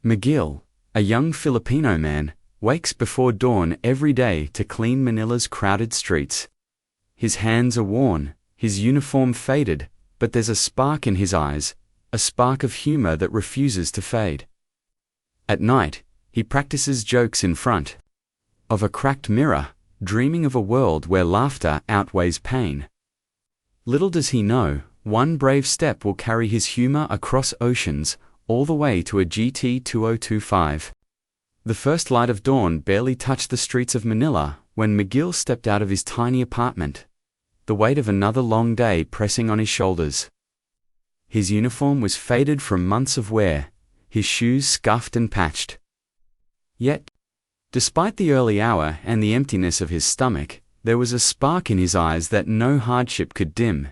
Miguel, a young Filipino man, wakes before dawn every day to clean Manila's crowded streets. His hands are worn, his uniform faded, but there's a spark in his eyes, a spark of humor that refuses to fade. At night, he practices jokes in front of a cracked mirror, dreaming of a world where laughter outweighs pain. Little does he know, one brave step will carry his humor across oceans, all the way to AGT 2025. The first light of dawn barely touched the streets of Manila when Miguel stepped out of his tiny apartment, the weight of another long day pressing on his shoulders. His uniform was faded from months of wear, his shoes scuffed and patched. Yet, despite the early hour and the emptiness of his stomach, there was a spark in his eyes that no hardship could dim.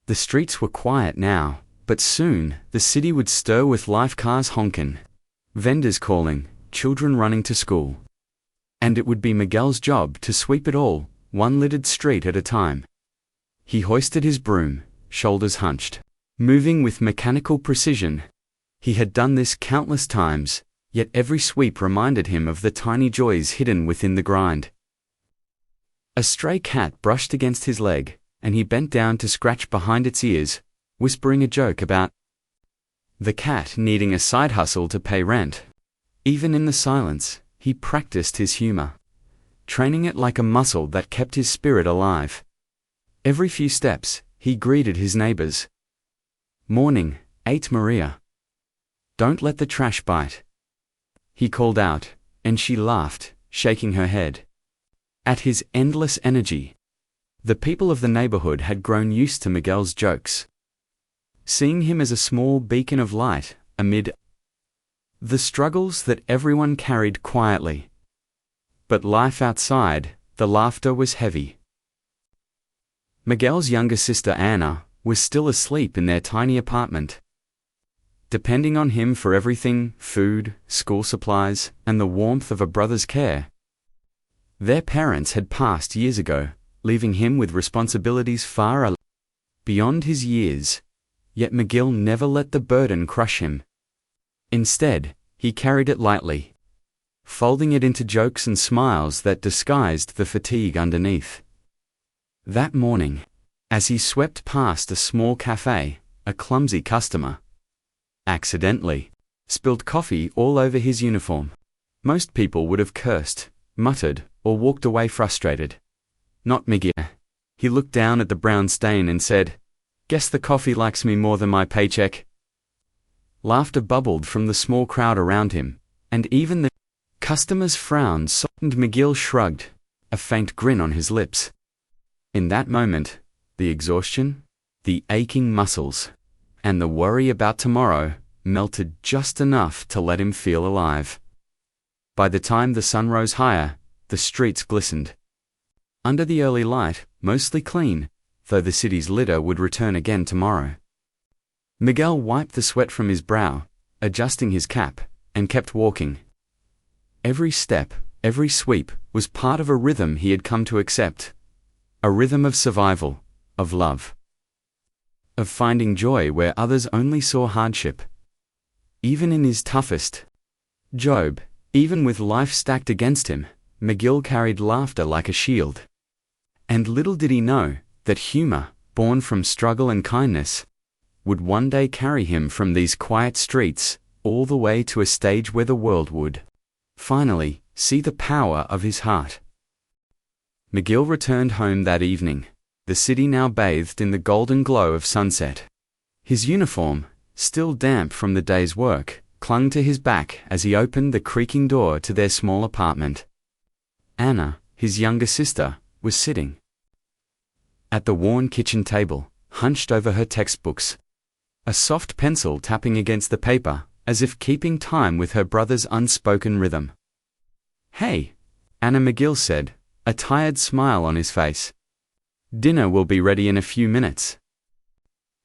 The streets were quiet now, but soon the city would stir with life, cars honking, vendors calling, children running to school. And it would be Miguel's job to sweep it all, one littered street at a time. He hoisted his broom, shoulders hunched, moving with mechanical precision. He had done this countless times, yet every sweep reminded him of the tiny joys hidden within the grind. A stray cat brushed against his leg, and he bent down to scratch behind its ears, whispering a joke about the cat needing a side hustle to pay rent. Even in the silence, he practiced his humor, training it like a muscle that kept his spirit alive. Every few steps, he greeted his neighbors. "Morning, Aunt Maria. Don't let the trash bite," he called out, and she laughed, shaking her head. At his endless energy, the people of the neighborhood had grown used to Miguel's jokes, seeing him as a small beacon of light amid the struggles that everyone carried quietly. But life outside, the laughter was heavy. Miguel's younger sister Anna was still asleep in their tiny apartment, depending on him for everything: food, school supplies, and the warmth of a brother's care. Their parents had passed years ago, leaving him with responsibilities far beyond his years, yet Miguel never let the burden crush him. Instead, he carried it lightly, folding it into jokes and smiles that disguised the fatigue underneath. That morning, as he swept past a small cafe, a clumsy customer accidentally spilled coffee all over his uniform. Most people would have cursed, muttered, or walked away frustrated. Not Miguel. He looked down at the brown stain and said, "Guess the coffee likes me more than my paycheck." Laughter bubbled from the small crowd around him, and even the customer's frown softened. Miguel shrugged, a faint grin on his lips. In that moment, the exhaustion, the aching muscles, and the worry about tomorrow melted just enough to let him feel alive. By the time the sun rose higher, the streets glistened under the early light, mostly clean, though the city's litter would return again tomorrow. Miguel wiped the sweat from his brow, adjusting his cap, and kept walking. Every step, every sweep, was part of a rhythm he had come to accept. A rhythm of survival, of love, of finding joy where others only saw hardship. Even in his toughest job, even with life stacked against him, Miguel carried laughter like a shield. And little did he know that humor, born from struggle and kindness, would one day carry him from these quiet streets all the way to a stage where the world would finally see the power of his heart. Miguel returned home that evening, the city now bathed in the golden glow of sunset. His uniform, still damp from the day's work, clung to his back as he opened the creaking door to their small apartment. Anna, his younger sister, was sitting at the worn kitchen table, hunched over her textbooks, a soft pencil tapping against the paper, as if keeping time with her brother's unspoken rhythm. "Hey," Anna, Miguel said, a tired smile on his face. "Dinner will be ready in a few minutes.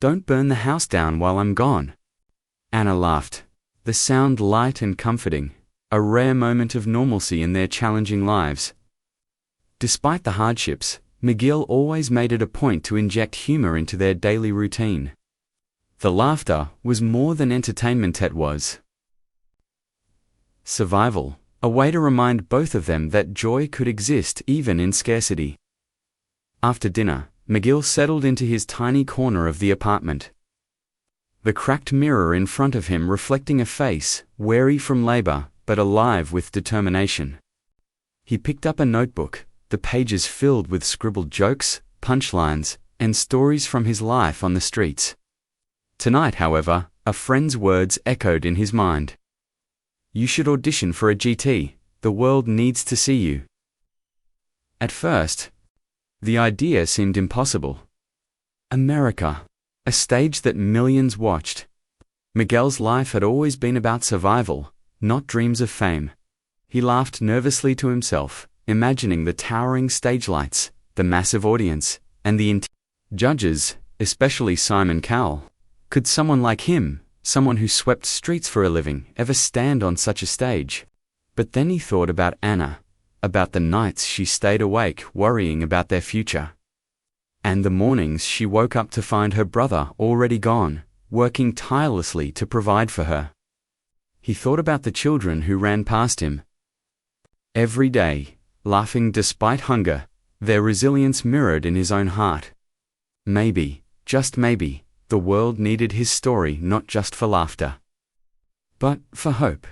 Don't burn the house down while I'm gone." Anna laughed, the sound light and comforting, a rare moment of normalcy in their challenging lives. Despite the hardships, Miguel always made it a point to inject humor into their daily routine. The laughter was more than entertainment, it was survival, a way to remind both of them that joy could exist even in scarcity. After dinner, McGill settled into his tiny corner of the apartment. The cracked mirror in front of him reflecting a face, weary from labor, but alive with determination. He picked up a notebook, the pages filled with scribbled jokes, punchlines, and stories from his life on the streets. Tonight, however, a friend's words echoed in his mind. "You should audition for a GT. The world needs to see you." At first, the idea seemed impossible. America, a stage that millions watched. Miguel's life had always been about survival, not dreams of fame. He laughed nervously to himself, imagining the towering stage lights, the massive audience, and the judges, especially Simon Cowell. Could someone like him, someone who swept streets for a living, ever stand on such a stage? But then he thought about Anna, about the nights she stayed awake worrying about their future, and the mornings she woke up to find her brother already gone, working tirelessly to provide for her. He thought about the children who ran past him every day, laughing despite hunger, their resilience mirrored in his own heart. Maybe, just maybe, the world needed his story not just for laughter, but for hope.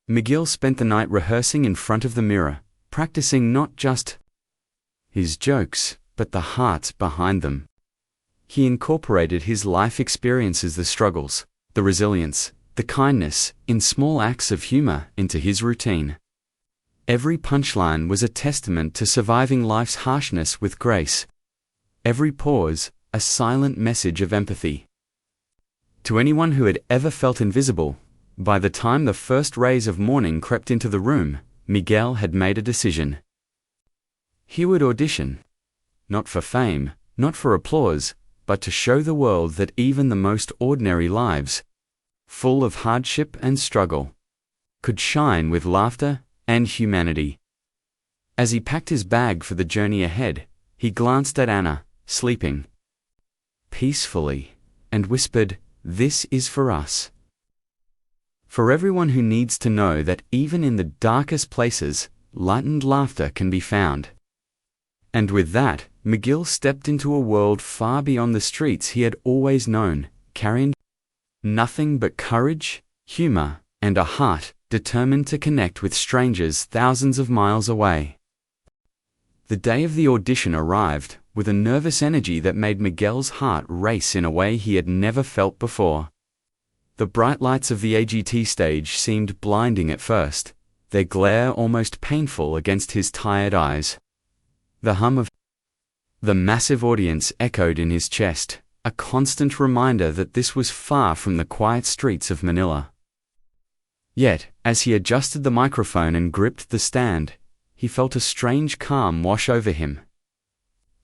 McGill spent the night rehearsing in front of the mirror, practicing not just his jokes, but the hearts behind them. He incorporated his life experiences, the struggles, the resilience, the kindness, in small acts of humor into his routine. Every punchline was a testament to surviving life's harshness with grace. Every pause, a silent message of empathy. To anyone who had ever felt invisible, by the time the first rays of morning crept into the room, Miguel had made a decision. He would audition. Not for fame, not for applause, but to show the world that even the most ordinary lives, full of hardship and struggle, could shine with laughter and humanity. As he packed his bag for the journey ahead, he glanced at Anna, sleeping peacefully, and whispered, "This is for us. For everyone who needs to know that even in the darkest places, lightened laughter can be found." And with that, McGill stepped into a world far beyond the streets he had always known, carrying nothing but courage, humor, and a heart determined to connect with strangers thousands of miles away. The day of the audition arrived, with a nervous energy that made Miguel's heart race in a way he had never felt before. The bright lights of the AGT stage seemed blinding at first, their glare almost painful against his tired eyes. The hum of the massive audience echoed in his chest, a constant reminder that this was far from the quiet streets of Manila. Yet, as he adjusted the microphone and gripped the stand, he felt a strange calm wash over him.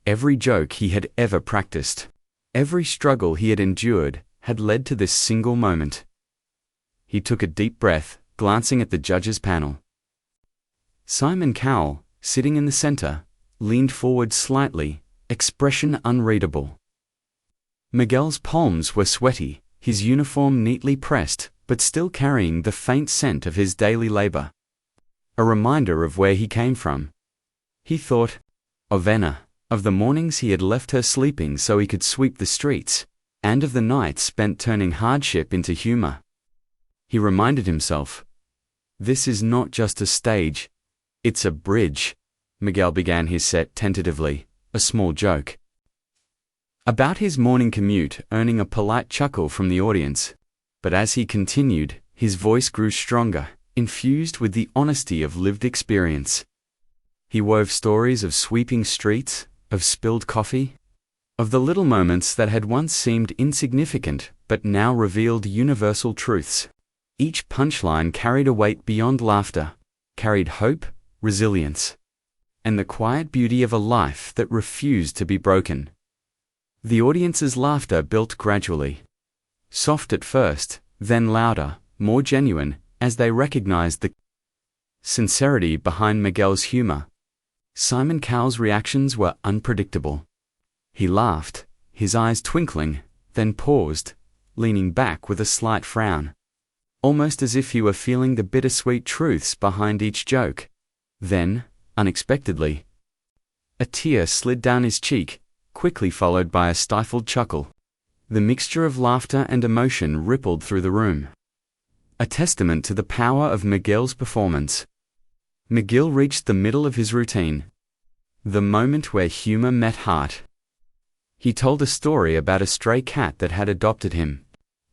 Every joke he had ever practiced, every struggle he had endured, had led to this single moment. He took a deep breath, glancing at the judges' panel. Simon Cowell, sitting in the center, leaned forward slightly, expression unreadable. Miguel's palms were sweaty, his uniform neatly pressed, but still carrying the faint scent of his daily labor. A reminder of where he came from. He thought of Anna, of the mornings he had left her sleeping so he could sweep the streets, and of the nights spent turning hardship into humor. He reminded himself, "This is not just a stage, it's a bridge." Miguel began his set tentatively, a small joke about his morning commute, earning a polite chuckle from the audience. But as he continued, his voice grew stronger, infused with the honesty of lived experience. He wove stories of sweeping streets, of spilled coffee, of the little moments that had once seemed insignificant but now revealed universal truths. Each punchline carried a weight beyond laughter, carried hope, resilience, and the quiet beauty of a life that refused to be broken. The audience's laughter built gradually. Soft at first, then louder, more genuine, as they recognized the sincerity behind Miguel's humor. Simon Cowell's reactions were unpredictable. He laughed, his eyes twinkling, then paused, leaning back with a slight frown. almost as if he were feeling the bittersweet truths behind each joke. Then, unexpectedly, a tear slid down his cheek, quickly followed by a stifled chuckle. The mixture of laughter and emotion rippled through the room, a testament to the power of Miguel's performance. Miguel reached the middle of his routine, the moment where humor met heart. He told a story about a stray cat that had adopted him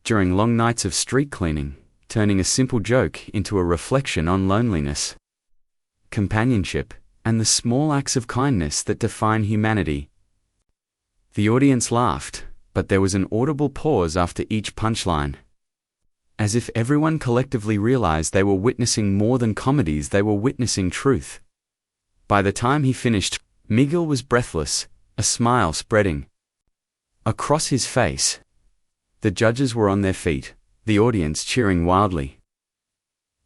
during long nights of street cleaning, turning a simple joke into a reflection on loneliness, companionship, and the small acts of kindness that define humanity. The audience laughed, but there was an audible pause after each punchline, as if everyone collectively realized they were witnessing more than comedies, they were witnessing truth. By the time he finished, Miguel was breathless, a smile spreading across his face. The judges were on their feet, the audience cheering wildly.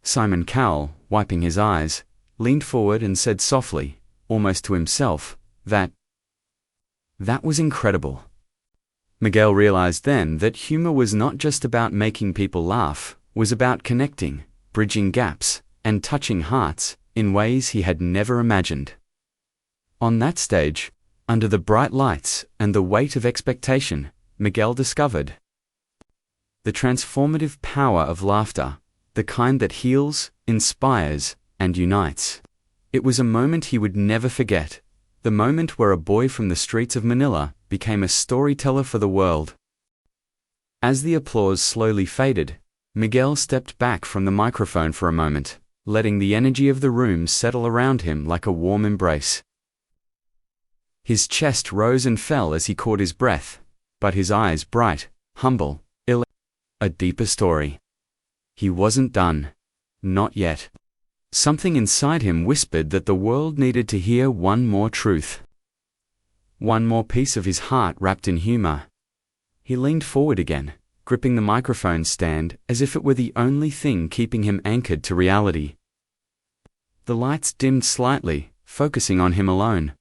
Simon Cowell, wiping his eyes, leaned forward and said softly, almost to himself, that was incredible. Miguel realized then that humor was not just about making people laugh, was about connecting, bridging gaps, and touching hearts in ways he had never imagined. On that stage, under the bright lights and the weight of expectation, Miguel discovered the transformative power of laughter, the kind that heals, inspires, and unites. It was a moment he would never forget, the moment where a boy from the streets of Manila became a storyteller for the world. As the applause slowly faded, Miguel stepped back from the microphone for a moment, letting the energy of the room settle around him like a warm embrace. His chest rose and fell as he caught his breath, but his eyes bright, humble, a deeper story. He wasn't done. Not yet. Something inside him whispered that the world needed to hear one more truth. One more piece of his heart wrapped in humor. He leaned forward again, gripping the microphone stand as if it were the only thing keeping him anchored to reality. The lights dimmed slightly, focusing on him alone.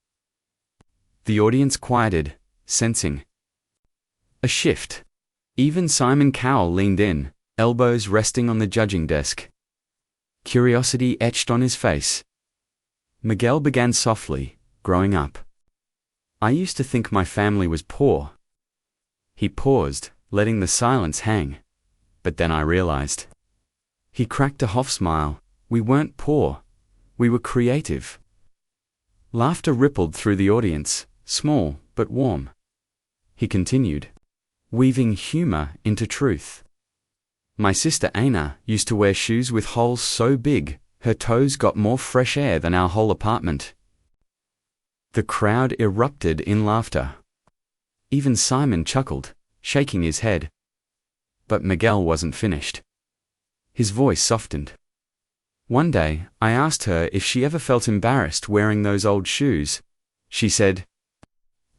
The audience quieted, sensing a shift. Even Simon Cowell leaned in, elbows resting on the judging desk. Curiosity etched on his face. Miguel began softly, growing up. I used to think my family was poor. He paused, letting the silence hang. But then I realized. He cracked a half smile. We weren't poor. We were creative. Laughter rippled through the audience, small but warm. He continued, weaving humor into truth. My sister Aina used to wear shoes with holes so big, her toes got more fresh air than our whole apartment. The crowd erupted in laughter. Even Simon chuckled, shaking his head. But Miguel wasn't finished. His voice softened. One day, I asked her if she ever felt embarrassed wearing those old shoes. She said.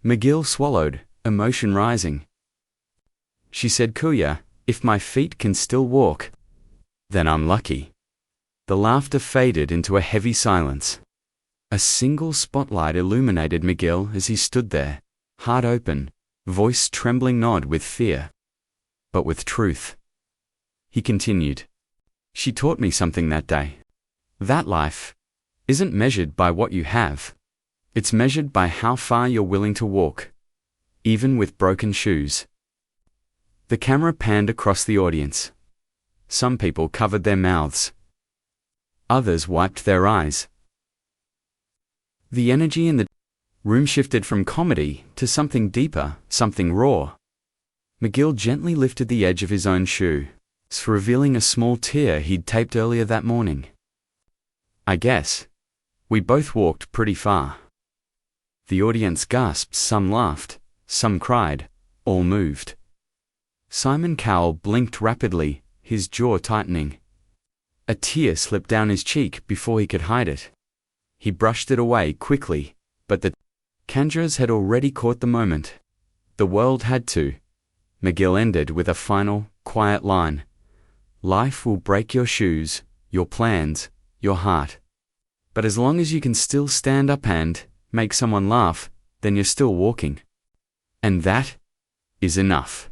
Miguel swallowed, emotion rising. She said, Kuya, if my feet can still walk, then I'm lucky. The laughter faded into a heavy silence. A single spotlight illuminated Miguel as he stood there, heart open, voice trembling not with fear, but with truth. He continued. She taught me something that day. That life isn't measured by what you have. It's measured by how far you're willing to walk, even with broken shoes. The camera panned across the audience. Some people covered their mouths. Others wiped their eyes. The energy in the room shifted from comedy to something deeper, something raw. Miguel gently lifted the edge of his own shoe, revealing a small tear he'd taped earlier that morning. I guess we both walked pretty far. The audience gasped, some laughed, some cried, all moved. Simon Cowell blinked rapidly, his jaw tightening. A tear slipped down his cheek before he could hide it. He brushed it away quickly, but the cameras had already caught the moment. The world had to. Miguel ended with a final, quiet line. Life will break your shoes, your plans, your heart. But as long as you can still stand up and make someone laugh, then you're still walking. And that is enough.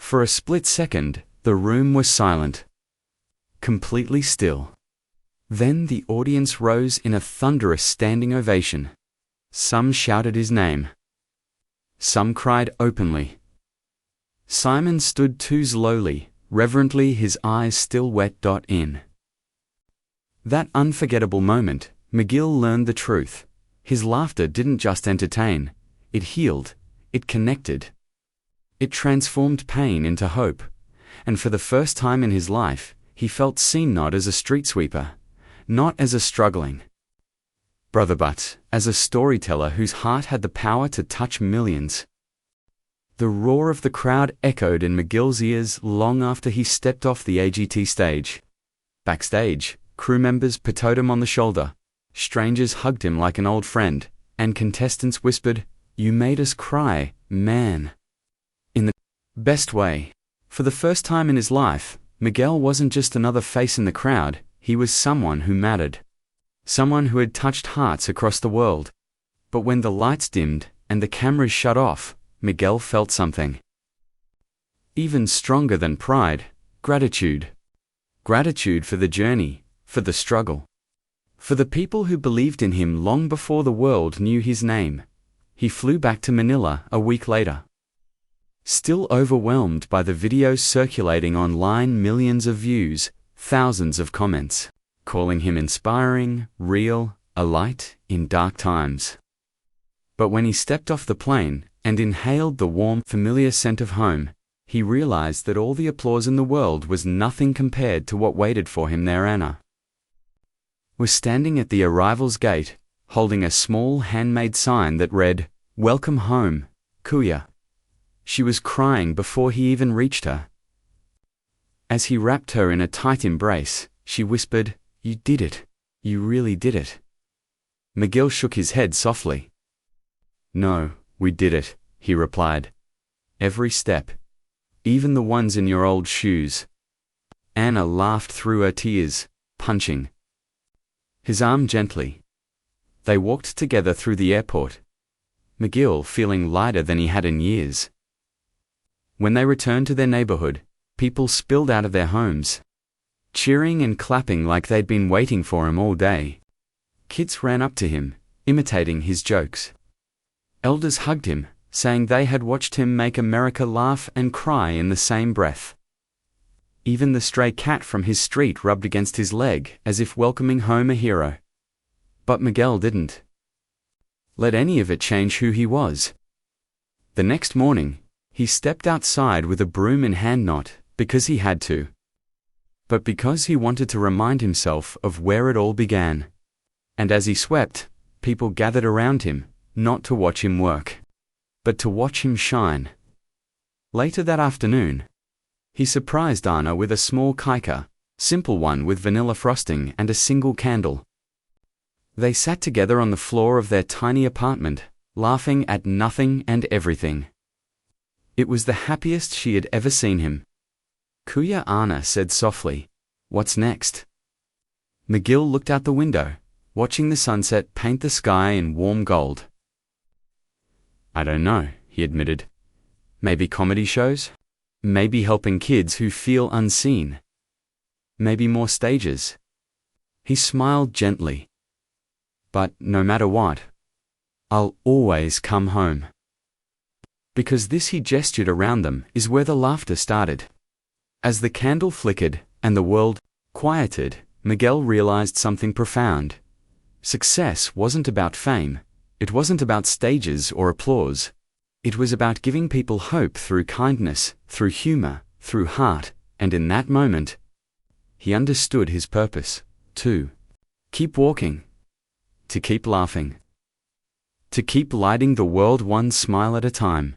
For a split second, the room was silent. completely still. Then the audience rose in a thunderous standing ovation. Some shouted his name. Some cried openly. Simon stood too slowly, reverently, his eyes still wet. In that unforgettable moment, McGill learned the truth. His laughter didn't just entertain, it healed, it connected. It transformed pain into hope, and for the first time in his life, he felt seen not as a street sweeper, not as a struggling brother, but as a storyteller whose heart had the power to touch millions. The roar of the crowd echoed in McGill's ears long after he stepped off the AGT stage. Backstage, crew members patted him on the shoulder, strangers hugged him like an old friend, and contestants whispered, "You made us cry, man." In the best way. For the first time in his life, Miguel wasn't just another face in the crowd, he was someone who mattered. Someone who had touched hearts across the world. But when the lights dimmed and the cameras shut off, Miguel felt something even stronger than pride: gratitude. Gratitude for the journey, for the struggle, for the people who believed in him long before the world knew his name. He flew back to Manila a week later. Still overwhelmed by the videos circulating online, millions of views, thousands of comments, calling him inspiring, real, a light in dark times. But when he stepped off the plane and inhaled the warm, familiar scent of home, he realized that all the applause in the world was nothing compared to what waited for him there. Anna was standing at the arrival's gate, holding a small handmade sign that read, "Welcome home, Kuya." She was crying before he even reached her. As he wrapped her in a tight embrace, she whispered, "You did it. You really did it." McGill shook his head softly. "No, we did it," he replied. "Every step. Even the ones in your old shoes." Anna laughed through her tears, punching his arm gently. They walked together through the airport, McGill feeling lighter than he had in years. When they returned to their neighborhood, people spilled out of their homes, cheering and clapping like they'd been waiting for him all day. Kids ran up to him, imitating his jokes. Elders hugged him, saying they had watched him make America laugh and cry in the same breath. Even the stray cat from his street rubbed against his leg as if welcoming home a hero. But Miguel didn't let any of it change who he was. The next morning, he stepped outside with a broom in hand, not because he had to, but because he wanted to remind himself of where it all began. And as he swept, people gathered around him, not to watch him work, but to watch him shine. Later that afternoon, he surprised Anna with a small kaika, simple one with vanilla frosting and a single candle. They sat together on the floor of their tiny apartment, laughing at nothing and everything. It was the happiest she had ever seen him. "Kuya," Anna said softly. "What's next?" McGill looked out the window, watching the sunset paint the sky in warm gold. "I don't know," he admitted. "Maybe comedy shows? Maybe helping kids who feel unseen. Maybe more stages." He smiled gently. "But no matter what, I'll always come home." Because this, he gestured around them, is where the laughter started. As the candle flickered and the world quieted, Miguel realized something profound. Success wasn't about fame. It wasn't about stages or applause. It was about giving people hope through kindness, through humor, through heart, and in that moment, he understood his purpose: to keep walking, to keep laughing, to keep lighting the world one smile at a time.